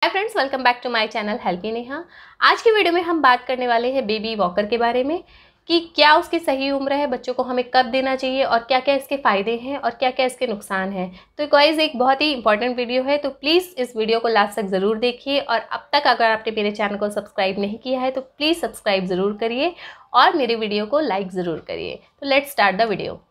Hi friends, welcome back to my channel Helpy Neha. आज की video में हम बात करने वाले हैं बेबी वॉकर के बारे में कि क्या उसकी सही उम्र है, बच्चों को हमें कब देना चाहिए और क्या क्या इसके फ़ायदे हैं और क्या क्या इसके नुकसान हैं। तो गाइस एक बहुत ही इंपॉर्टेंट वीडियो है, तो प्लीज़ इस वीडियो को लास्ट तक ज़रूर देखिए। और अब तक अगर आपने मेरे चैनल को सब्सक्राइब नहीं किया है तो प्लीज़ सब्सक्राइब ज़रूर करिए और मेरे वीडियो को लाइक ज़रूर करिए। तो लेट्स स्टार्ट द वीडियो।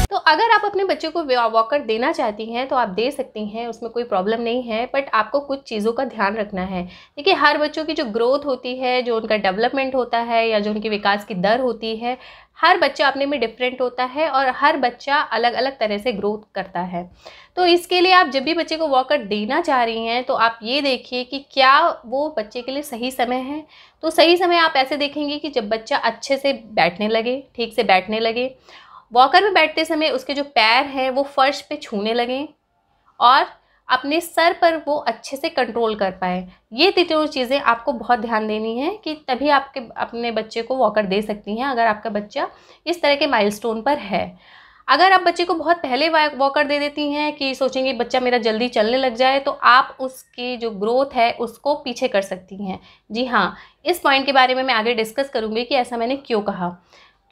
तो अगर आप अपने बच्चे को वॉकर देना चाहती हैं तो आप दे सकती हैं, उसमें कोई प्रॉब्लम नहीं है। बट आपको कुछ चीज़ों का ध्यान रखना है। देखिए, हर बच्चों की जो ग्रोथ होती है, जो उनका डेवलपमेंट होता है या जो उनकी विकास की दर होती है, हर बच्चा अपने में डिफरेंट होता है और हर बच्चा अलग अलग तरह से ग्रोथ करता है। तो इसके लिए आप जब भी बच्चे को वॉकर देना चाह रही हैं तो आप ये देखिए कि क्या वो बच्चे के लिए सही समय है। तो सही समय आप ऐसे देखेंगे कि जब बच्चा अच्छे से बैठने लगे, ठीक से बैठने लगे, वॉकर में बैठते समय उसके जो पैर हैं वो फर्श पे छूने लगें और अपने सर पर वो अच्छे से कंट्रोल कर पाए। ये तीनों चीज़ें आपको बहुत ध्यान देनी है कि तभी आपके अपने बच्चे को वॉकर दे सकती हैं, अगर आपका बच्चा इस तरह के माइलस्टोन पर है। अगर आप बच्चे को बहुत पहले वॉकर दे देती हैं कि सोचेंगे बच्चा मेरा जल्दी चलने लग जाए, तो आप उसकी जो ग्रोथ है उसको पीछे कर सकती हैं। जी हाँ, इस पॉइंट के बारे में मैं आगे डिस्कस करूँगी कि ऐसा मैंने क्यों कहा।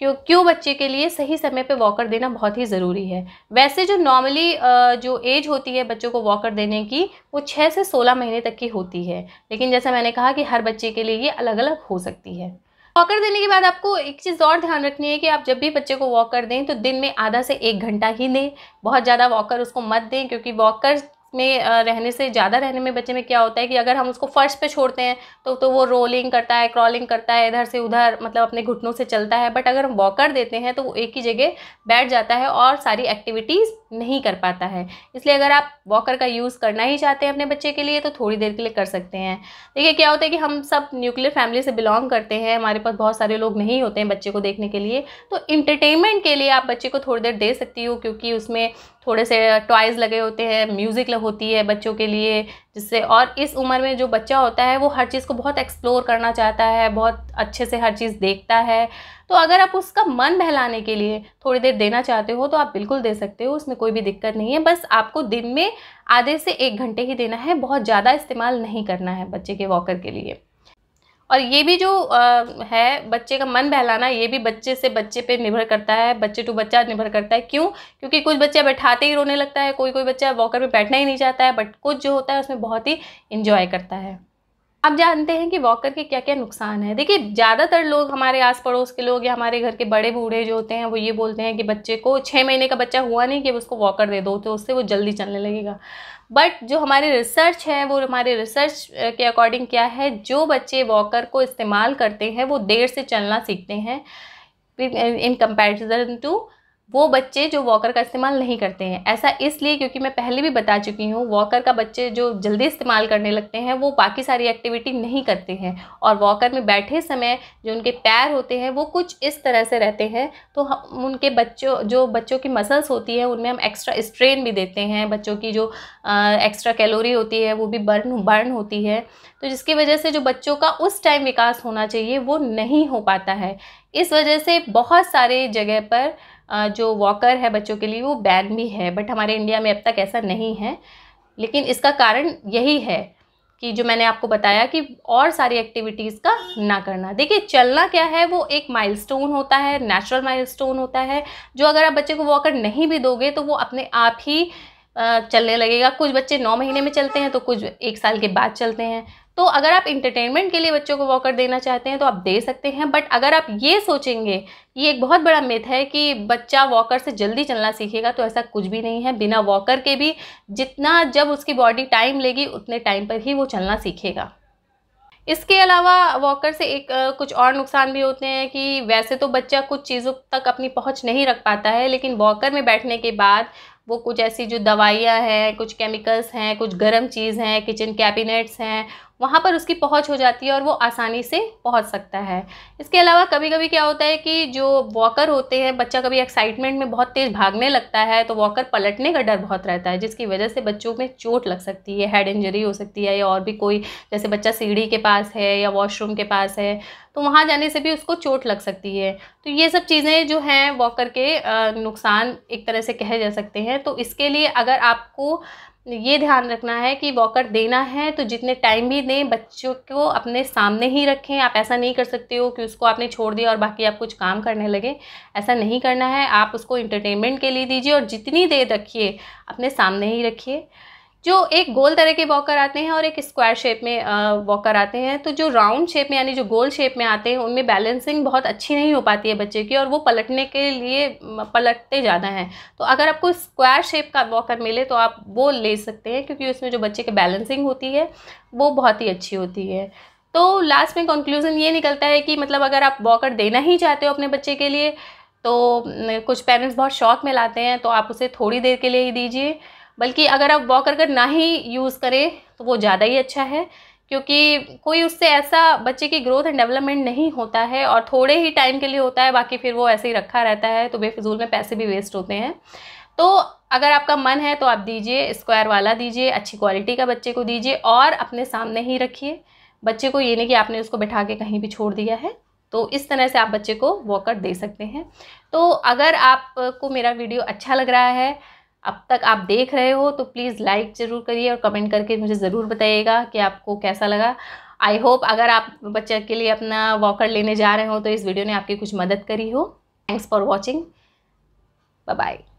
क्यों बच्चे के लिए सही समय पे वॉकर देना बहुत ही ज़रूरी है। वैसे जो नॉर्मली जो एज होती है बच्चों को वॉकर देने की, वो 6 से 16 महीने तक की होती है, लेकिन जैसा मैंने कहा कि हर बच्चे के लिए ये अलग अलग हो सकती है। वॉकर देने के बाद आपको एक चीज़ और ध्यान रखनी है कि आप जब भी बच्चे को वॉकर दें तो दिन में आधा से 1 घंटा ही दें। बहुत ज़्यादा वॉकर उसको मत दें, क्योंकि वॉकर में रहने से ज़्यादा रहने में बच्चे में क्या होता है कि अगर हम उसको फर्श पे छोड़ते हैं तो वो रोलिंग करता है, क्रॉलिंग करता है, इधर से उधर, मतलब अपने घुटनों से चलता है। बट अगर हम वॉकर देते हैं तो वो एक ही जगह बैठ जाता है और सारी एक्टिविटीज़ नहीं कर पाता है। इसलिए अगर आप वॉकर का यूज़ करना ही चाहते हैं अपने बच्चे के लिए तो थोड़ी देर के लिए कर सकते हैं। देखिए, क्या होता है कि हम सब न्यूक्लियर फैमिली से बिलोंग करते हैं, हमारे पास बहुत सारे लोग नहीं होते हैं बच्चे को देखने के लिए। तो इंटरटेनमेंट के लिए आप बच्चे को थोड़ी देर दे सकती हो, क्योंकि उसमें थोड़े से टॉयज़ लगे होते हैं, म्यूज़िक होती है बच्चों के लिए, जिससे और इस उम्र में जो बच्चा होता है वो हर चीज़ को बहुत एक्सप्लोर करना चाहता है, बहुत अच्छे से हर चीज़ देखता है। तो अगर आप उसका मन बहलाने के लिए थोड़ी देर देना चाहते हो तो आप बिल्कुल दे सकते हो, उसमें कोई भी दिक्कत नहीं है। बस आपको दिन में आधे से 1 घंटे ही देना है, बहुत ज़्यादा इस्तेमाल नहीं करना है बच्चे के वॉकर के लिए। और ये भी जो है बच्चे का मन बहलाना, ये भी बच्चे से बच्चे पे निर्भर करता है, बच्चे टू बच्चा निर्भर करता है। क्यों? क्योंकि कुछ बच्चा बैठाते ही रोने लगता है, कोई बच्चा वॉकर में बैठना ही नहीं चाहता है, बट कुछ जो होता है उसमें बहुत ही इंजॉय करता है। आप जानते हैं कि वॉकर के क्या क्या नुकसान है। देखिए, ज़्यादातर लोग, हमारे आस पड़ोस के लोग या हमारे घर के बड़े बूढ़े जो होते हैं, वो ये बोलते हैं कि बच्चे को 6 महीने का बच्चा हुआ नहीं कि उसको वॉकर दे दो तो उससे वो जल्दी चलने लगेगा। बट जो हमारी रिसर्च है, वो हमारे रिसर्च के अकॉर्डिंग क्या है, जो बच्चे वॉकर को इस्तेमाल करते हैं वो देर से चलना सीखते हैं इन कंपैरिजन टू वो बच्चे जो वॉकर का इस्तेमाल नहीं करते हैं। ऐसा इसलिए क्योंकि मैं पहले भी बता चुकी हूँ, वॉकर का बच्चे जो जल्दी इस्तेमाल करने लगते हैं वो बाकी सारी एक्टिविटी नहीं करते हैं, और वॉकर में बैठे समय जो उनके पैर होते हैं वो कुछ इस तरह से रहते हैं। तो हम उनके बच्चों की मसल्स होती है उनमें हम एक्स्ट्रा स्ट्रेन भी देते हैं, बच्चों की जो एक्स्ट्रा कैलोरी होती है वो भी बर्न होती है, तो जिसकी वजह से जो बच्चों का उस टाइम विकास होना चाहिए वो नहीं हो पाता है। इस वजह से बहुत सारे जगह पर जो वॉकर है बच्चों के लिए वो बैन भी है, बट हमारे इंडिया में अब तक ऐसा नहीं है। लेकिन इसका कारण यही है कि जो मैंने आपको बताया कि और सारी एक्टिविटीज़ का ना करना। देखिए, चलना क्या है, वो एक माइलस्टोन होता है, नेचुरल माइलस्टोन होता है, जो अगर आप बच्चे को वॉकर नहीं भी दोगे तो वो अपने आप ही चलने लगेगा। कुछ बच्चे 9 महीने में चलते हैं तो कुछ 1 साल के बाद चलते हैं। तो अगर आप इंटरटेनमेंट के लिए बच्चों को वॉकर देना चाहते हैं तो आप दे सकते हैं। बट अगर आप ये सोचेंगे, ये एक बहुत बड़ा मिथ है कि बच्चा वॉकर से जल्दी चलना सीखेगा, तो ऐसा कुछ भी नहीं है। बिना वॉकर के भी जितना जब उसकी बॉडी टाइम लेगी उतने टाइम पर ही वो चलना सीखेगा। इसके अलावा वॉकर से कुछ और नुकसान भी होते हैं कि वैसे तो बच्चा कुछ चीज़ों तक अपनी पहुंच नहीं रख पाता है, लेकिन वॉकर में बैठने के बाद वो कुछ ऐसी जो दवाइयाँ हैं, कुछ केमिकल्स हैं, कुछ गर्म चीज़ हैं, किचन कैबिनेट्स हैं, वहाँ पर उसकी पहुँच हो जाती है और वो आसानी से पहुँच सकता है। इसके अलावा कभी कभी क्या होता है कि जो वॉकर होते हैं, बच्चा कभी एक्साइटमेंट में बहुत तेज़ भागने लगता है तो वॉकर पलटने का डर बहुत रहता है, जिसकी वजह से बच्चों में चोट लग सकती है, हेड इंजरी हो सकती है, या और भी कोई, जैसे बच्चा सीढ़ी के पास है या वॉशरूम के पास है तो वहाँ जाने से भी उसको चोट लग सकती है। तो ये सब चीज़ें जो हैं वॉकर के नुकसान एक तरह से कहे जा सकते हैं। तो इसके लिए अगर आपको ये ध्यान रखना है कि वॉकर देना है तो जितने टाइम भी दें, बच्चों को अपने सामने ही रखें। आप ऐसा नहीं कर सकते हो कि उसको आपने छोड़ दिया और बाकी आप कुछ काम करने लगे, ऐसा नहीं करना है। आप उसको इंटरटेनमेंट के लिए दीजिए और जितनी देर रखिए अपने सामने ही रखिए। जो एक गोल तरह के वॉकर आते हैं और एक स्क्वायर शेप में वॉकर आते हैं, तो जो राउंड शेप में यानी जो गोल शेप में आते हैं उनमें बैलेंसिंग बहुत अच्छी नहीं हो पाती है बच्चे की, और वो पलटने के लिए पलटते ज़्यादा हैं। तो अगर आपको स्क्वायर शेप का वॉकर मिले तो आप वो ले सकते हैं, क्योंकि उसमें जो बच्चे की बैलेंसिंग होती है वो बहुत ही अच्छी होती है। तो लास्ट में कंक्लूज़न ये निकलता है कि मतलब अगर आप वॉकर देना ही चाहते हो अपने बच्चे के लिए, तो कुछ पेरेंट्स बहुत शौक में लाते हैं तो आप उसे थोड़ी देर के लिए ही दीजिए। बल्कि अगर आप वॉकर अगर ना ही यूज़ करें तो वो ज़्यादा ही अच्छा है, क्योंकि कोई उससे ऐसा बच्चे की ग्रोथ एंड डेवलपमेंट नहीं होता है और थोड़े ही टाइम के लिए होता है, बाकी फिर वो ऐसे ही रखा रहता है तो बेफिजूल में पैसे भी वेस्ट होते हैं। तो अगर आपका मन है तो आप दीजिए, स्क्वायर वाला दीजिए, अच्छी क्वालिटी का बच्चे को दीजिए और अपने सामने ही रखिए बच्चे को। ये नहीं कि आपने उसको बैठा के कहीं भी छोड़ दिया है। तो इस तरह से आप बच्चे को वॉकर दे सकते हैं। तो अगर आपको मेरा वीडियो अच्छा लग रहा है, अब तक आप देख रहे हो, तो प्लीज़ लाइक ज़रूर करिए और कमेंट करके मुझे ज़रूर बताइएगा कि आपको कैसा लगा। आई होप अगर आप बच्चे के लिए अपना वॉकर लेने जा रहे हो तो इस वीडियो ने आपकी कुछ मदद करी हो। Thanks for watching. Bye bye.